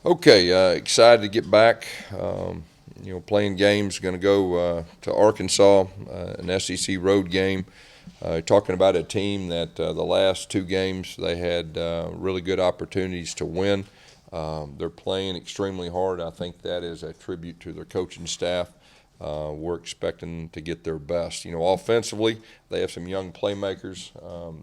Okay, excited to get back. Playing games. Going to go to Arkansas, an SEC road game. Talking about a team that the last two games they had really good opportunities to win. They're playing extremely hard. I think that is a tribute to their coaching staff. We're expecting to get their best. Offensively, they have some young playmakers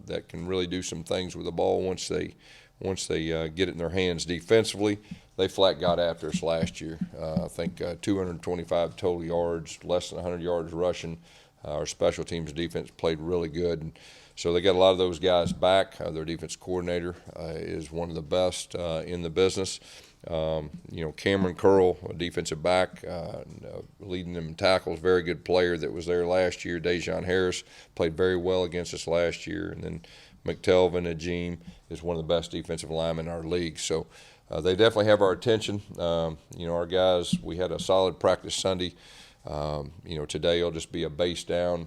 that can really do some things with the ball once they get it in their hands. Defensively, they flat got after us last year. I think 225 total yards, less than 100 yards rushing. Our special teams defense played really good. And so they got a lot of those guys back. Their defense coordinator is one of the best in the business. Cameron Curl, a defensive back, leading them in tackles, very good player that was there last year. Dejon Harris played very well against us last year. And then McTelvin Ajim is one of the best defensive linemen in our league. So they definitely have our attention. Our guys, we had a solid practice Sunday. Today will just be a base down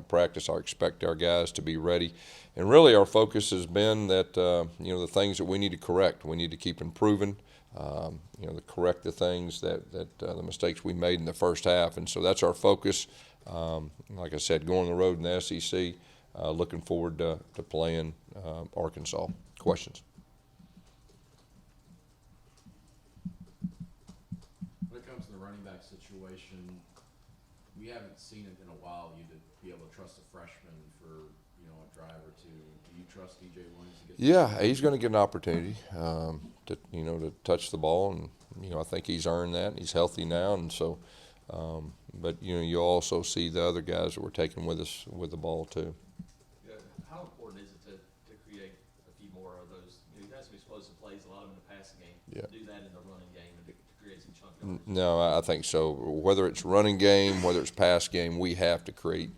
practice. I expect our guys to be ready. And really our focus has been that, the things that we need to correct. We need to keep improving, to correct the things that the mistakes we made in the first half. And so that's our focus. Like I said, going on the road in the SEC, looking forward to playing Arkansas. Questions? When it comes to the running back situation, we haven't seen it in a while. You to be able to trust a freshman for a drive or two. Do you trust DJ Williams to get? Yeah, he's going to get an opportunity to touch the ball, and I think he's earned that. He's healthy now, and so. But you also see the other guys that were taking with us with the ball too. How important is it to create a few more of those? You have some explosive plays, a lot of them in the passing game. Yeah. Do that in the running game and to create some chunk yards. No, I think so. Whether it's running game, whether it's pass game, we have to create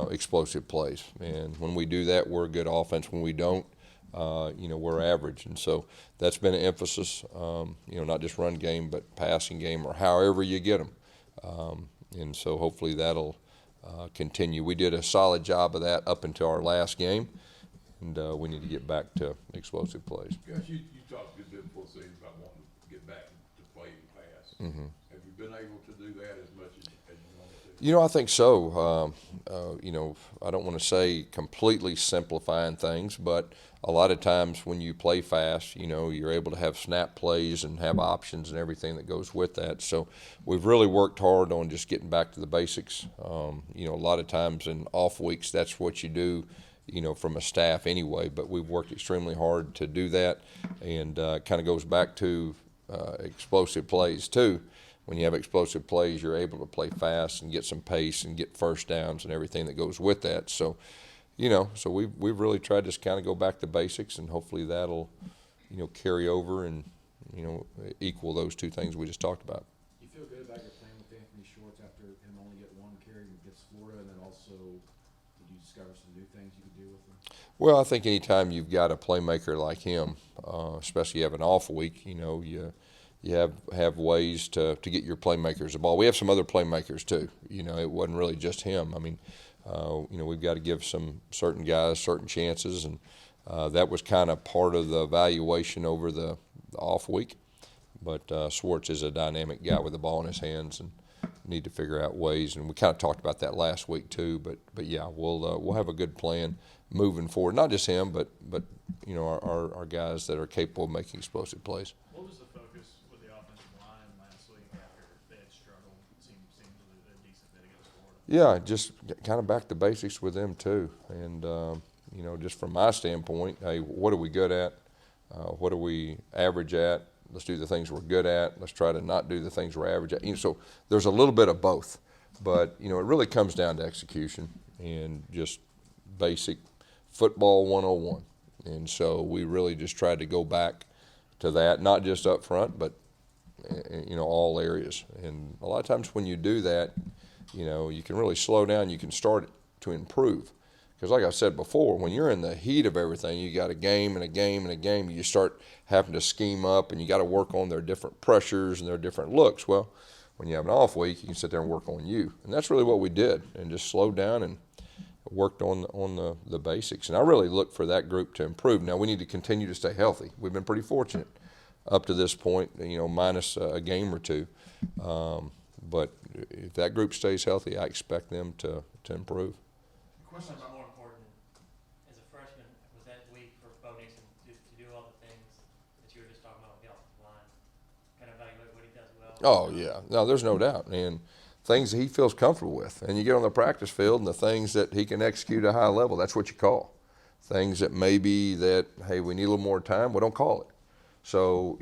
explosive plays. And when we do that, we're a good offense. When we don't, we're average. And so that's been an emphasis, not just run game, but passing game or however you get them. And so hopefully that'll continue. We did a solid job of that up until our last game, and we need to get back to explosive plays. Gus, you talked a good bit before the season about wanting to get back to play and pass. Mm-hmm. Have you been able to do that as much as you wanted to? I think so. I don't want to say completely simplifying things, but a lot of times when you play fast, you're able to have snap plays and have options and everything that goes with that. So we've really worked hard on just getting back to the basics. A lot of times in off weeks, that's what you do, from a staff anyway, but we've worked extremely hard to do that, and kind of goes back to explosive plays too. When you have explosive plays, you're able to play fast and get some pace and get first downs and everything that goes with that. So, so we've really tried to just kind of go back to basics, and hopefully that'll, carry over and, equal those two things we just talked about. You feel good about your plan with Anthony Schwartz after him only get one carry against Florida, and then also did you discover some new things you could do with him? Well, I think anytime you've got a playmaker like him, especially you have an off week, you have ways to get your playmakers the ball. We have some other playmakers too. It wasn't really just him. I mean, we've got to give some certain guys certain chances, and that was kind of part of the evaluation over the off week. But Schwartz is a dynamic guy with the ball in his hands, and need to figure out ways. And we kind of talked about that last week too. But yeah, we'll have a good plan moving forward. Not just him, but our guys that are capable of making explosive plays. What was the focus with the offensive line last week after they had struggled? Seemed a decent bit against Florida. Yeah, just kind of back to basics with them too. And, just from my standpoint, hey, what are we good at? What are we average at? Let's do the things we're good at. Let's try to not do the things we're average at. So there's a little bit of both. But, it really comes down to execution and just basic football 101. And so we really just tried to go back to that, not just up front, but, all areas. And a lot of times when you do that, you can really slow down. You can start to improve. Because like I said before, when you're in the heat of everything, you got a game and a game and a game, you start having to scheme up, and you got to work on their different pressures and their different looks. Well, when you have an off week, you can sit there and work on you. And that's really what we did, and just slowed down and worked on the basics. And I really look for that group to improve. Now, we need to continue to stay healthy. We've been pretty fortunate. up to this point, minus a game or two. But if that group stays healthy, I expect them to improve. How much more important as a freshman was that week for Bo Nixon to do all the things that you were just talking about with the offensive line, kind of evaluate what he does well? Oh, yeah. No, there's no doubt. And things that he feels comfortable with. And you get on the practice field and the things that he can execute at a high level, that's what you call. Things that maybe that, hey, we need a little more time, we don't call it. So,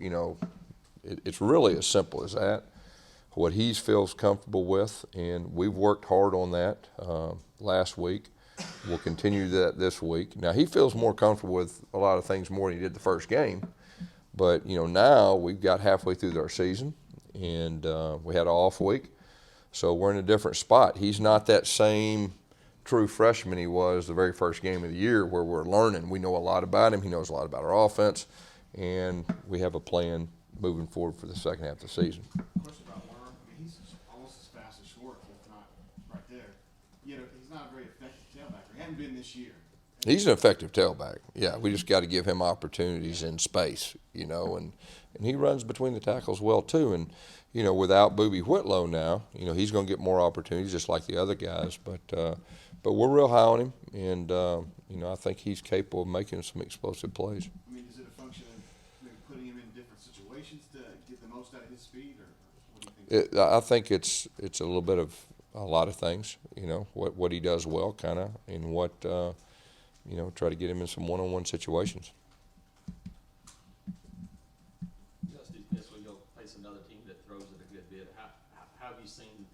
it's really as simple as that. What he feels comfortable with, and we've worked hard on that last week. We'll continue that this week. Now, he feels more comfortable with a lot of things more than he did the first game. But, now we've got halfway through our season, and we had an off week. So we're in a different spot. He's not that same true freshman he was the very first game of the year where we're learning. We know a lot about him. He knows a lot about our offense. And we have a plan moving forward for the second half of the season. Question about Worm. I mean, he's almost as fast as Short, if not right there. He's not a very effective tailbacker. He hasn't been this year. He's an effective tailback. Yeah, we just got to give him opportunities in space, and he runs between the tackles well too. And without Boobie Whitlow now, he's going to get more opportunities just like the other guys. But we're real high on him, and I think he's capable of making some explosive plays. I mean, is it a function of maybe putting him in different situations to get the most out of his speed, or what do you think? I think it's a little bit of a lot of things. What he does well, kind of, and what try to get him in some one-on-one situations. This week you'll face another team that throws it a good bit. How have you seen,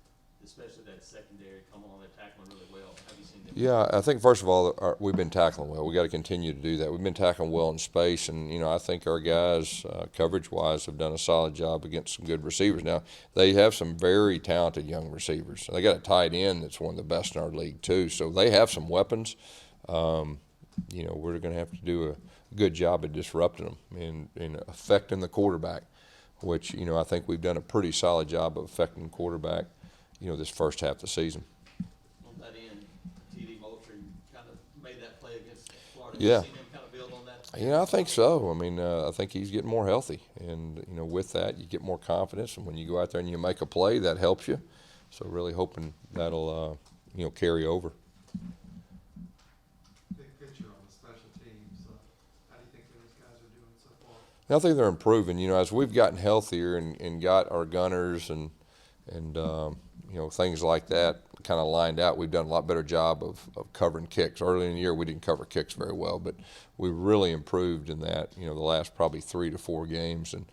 especially that secondary, come on, they're tackling really well? Have you seen them? Yeah, I think first of all, we've been tackling well. We got to continue to do that. We've been tackling well in space, and I think our guys, coverage-wise, have done a solid job against some good receivers. Now they have some very talented young receivers. They got a tight end that's one of the best in our league too. So they have some weapons. We're going to have to do a good job of disrupting them and affecting the quarterback, which I think we've done a pretty solid job of affecting the quarterback. This first half of the season. On that end, T.D. Moultrie kind of made that play against Florida. Yeah. Have you seen him kind of build on that? I think so. I mean, I think he's getting more healthy, and with that, you get more confidence. And when you go out there and you make a play, that helps you. So really hoping that'll carry over. Big picture on the special teams. How do you think those guys are doing so far? I think they're improving. As we've gotten healthier and got our gunners and things like that kind of lined out, we've done a lot better job of covering kicks. Early in the year, we didn't cover kicks very well, but we really improved in that, the last probably 3 to 4 games. And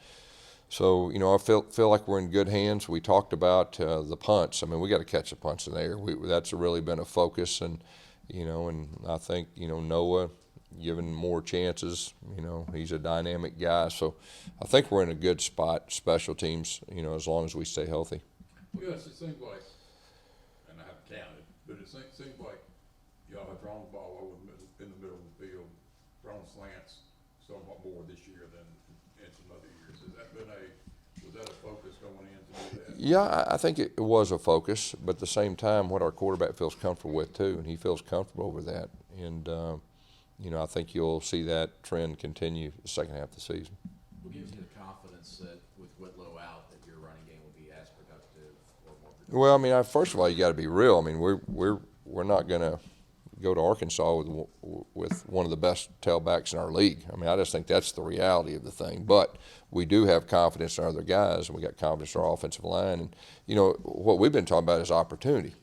so, I feel like we're in good hands. We talked about the punts. I mean, we got to catch the punts in the air. That's really been a focus. And, and I think, Noah, given more chances, he's a dynamic guy. So I think we're in a good spot, special teams, as long as we stay healthy. Well, yes, it seems like, and I haven't counted, but it seems like y'all have thrown the ball over in the middle of the field, thrown slants somewhat more this year than in some other years. Has that been was that a focus going in to do that? Yeah, I think it was a focus, but at the same time, what our quarterback feels comfortable with too, and he feels comfortable over that. And, I think you'll see that trend continue the second half of the season. What gives you the confidence that with Whitlow out, that your running game will be as productive or more productive? Well, I mean, first of all, you got to be real. I mean, we're not going to go to Arkansas with one of the best tailbacks in our league. I mean, I just think that's the reality of the thing. But we do have confidence in our other guys, and we got confidence in our offensive line. And what we've been talking about is opportunity.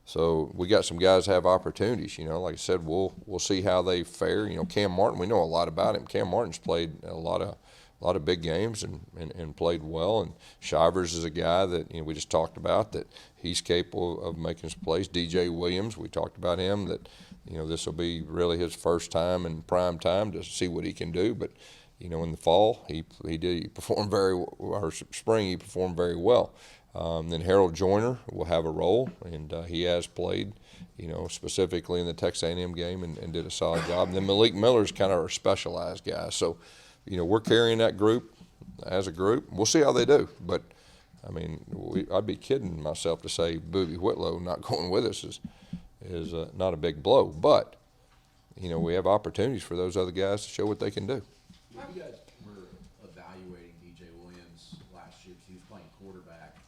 So we got some guys have opportunities. Like I said, we'll see how they fare. Cam Martin, we know a lot about him. Cam Martin's played a lot of big games and played well. And Shivers is a guy that we just talked about, that he's capable of making some plays. DJ Williams, we talked about him, that this will be really his first time in prime time to see what he can do. But in the fall he performed or spring he performed very well. Then Harold Joyner will have a role, and he has played, specifically in the Texas A&M game and did a solid job. And then Malik Miller's kind of our specialized guy. So, we're carrying that group as a group. We'll see how they do. But, I mean, I'd be kidding myself to say Boobie Whitlow not going with us is not a big blow. But, we have opportunities for those other guys to show what they can do. When you guys were evaluating quarterback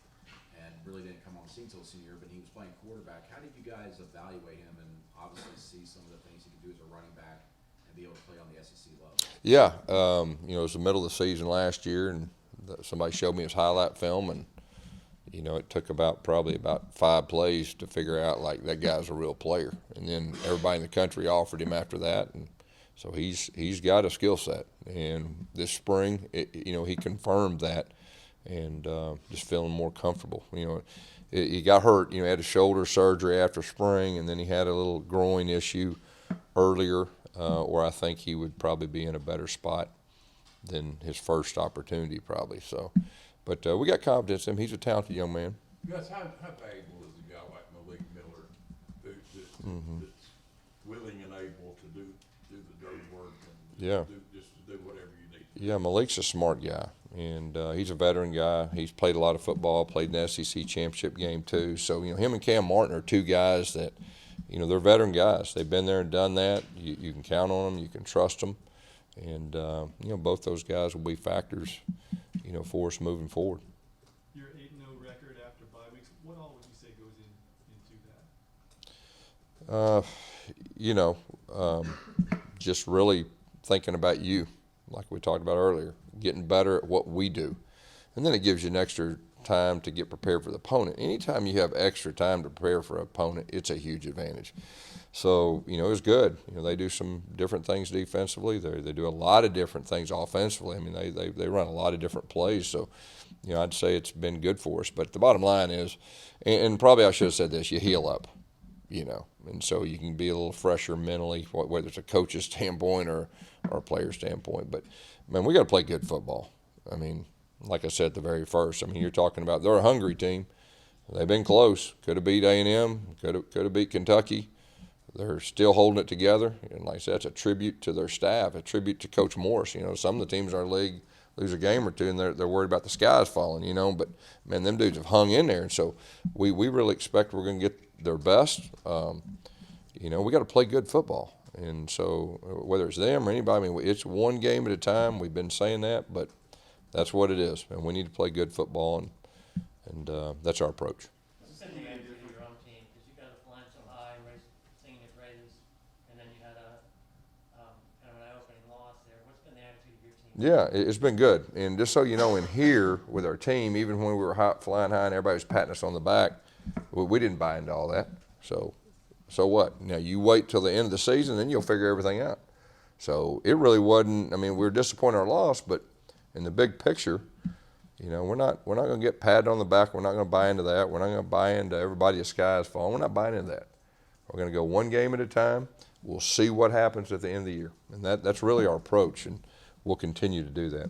and really didn't come on the scene until the senior year, but he was playing quarterback. How did you guys evaluate him and obviously see some of the things he could do as a running back and be able to play on the SEC level? Yeah, it was the middle of the season last year, and somebody showed me his highlight film, and it took probably about 5 plays to figure out like that guy's a real player, and then everybody in the country offered him after that, and so he's got a skill set. And this spring, he confirmed that, and just feeling more comfortable. He got hurt. He had a shoulder surgery after spring, and then he had a little groin issue earlier, where I think he would probably be in a better spot than his first opportunity probably. So, but we got confidence in him. He's a talented young man. Gus, how valuable is a guy like Malik Miller that's willing and able to do the dirty work and just to do whatever you need to do? Yeah, Malik's a smart guy, and he's a veteran guy. He's played a lot of football, played in the SEC championship game too. So, him and Cam Martin are two guys that, they're veteran guys. They've been there and done that. You can count on them. You can trust them. And, both those guys will be factors, for us moving forward. Your 8-0 record after bye weeks, what all would you say goes into that? Just really thinking about you, like we talked about earlier, getting better at what we do. And then it gives you an extra time to get prepared for the opponent. Anytime you have extra time to prepare for an opponent, it's a huge advantage. So, it was good. They do some different things defensively. They do a lot of different things offensively. I mean, they run a lot of different plays. So, I'd say it's been good for us. But the bottom line is, and probably I should have said this, you heal up, and so you can be a little fresher mentally, whether it's a coach's standpoint or a player's standpoint. But, man, we got to play good football. I mean, like I said at the very first, you're talking about they're a hungry team. They've been close. Could have beat A&M. Could have beat Kentucky. They're still holding it together, and like I said, it's a tribute to their staff, a tribute to Coach Morris. Some of the teams in our league lose a game or two, and they're worried about the skies falling. But man, them dudes have hung in there, and so we really expect we're going to get their best. We got to play good football, and so whether it's them or anybody, it's one game at a time. We've been saying that, but that's what it is, and we need to play good football, and that's our approach. What's been the advantage for your own team? Because you guys are flying so high, singing his praises, and then you had a kind of an eye-opening loss there. What's been the attitude of your team? Yeah, it's been good. And just so you know, in here with our team, even when we were flying high and everybody was patting us on the back, we didn't buy into all that. So what? Now, you wait till the end of the season, then you'll figure everything out. So it really wasn't. We were disappointed in our loss, but in the big picture, we're not going to get patted on the back. We're not going to buy into that. We're not going to buy into everybody the sky is falling. We're not buying into that. We're going to go one game at a time. We'll see what happens at the end of the year. And that's really our approach, and we'll continue to do that.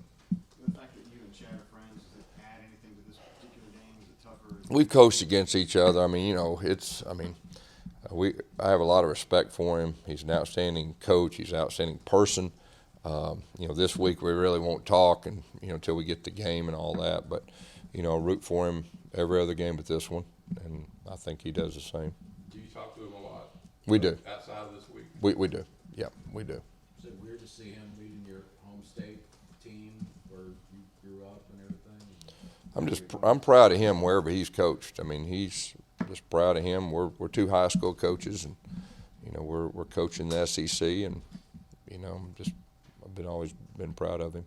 The fact that you and Chad are friends, does it add anything to this particular game? Is it tougher? We've coached against each other. I have a lot of respect for him. He's an outstanding coach. He's an outstanding person. This week we really won't talk until we get the game and all that. But, I root for him every other game but this one, and I think he does the same. Do you talk to him a lot? We do. Outside of this week? We do. Yeah, we do. Is it weird to see him leading your home state team where you grew up and everything? I'm proud of him wherever he's coached. He's just proud of him. We're two high school coaches, and we're coaching the SEC, and I've always been proud of him.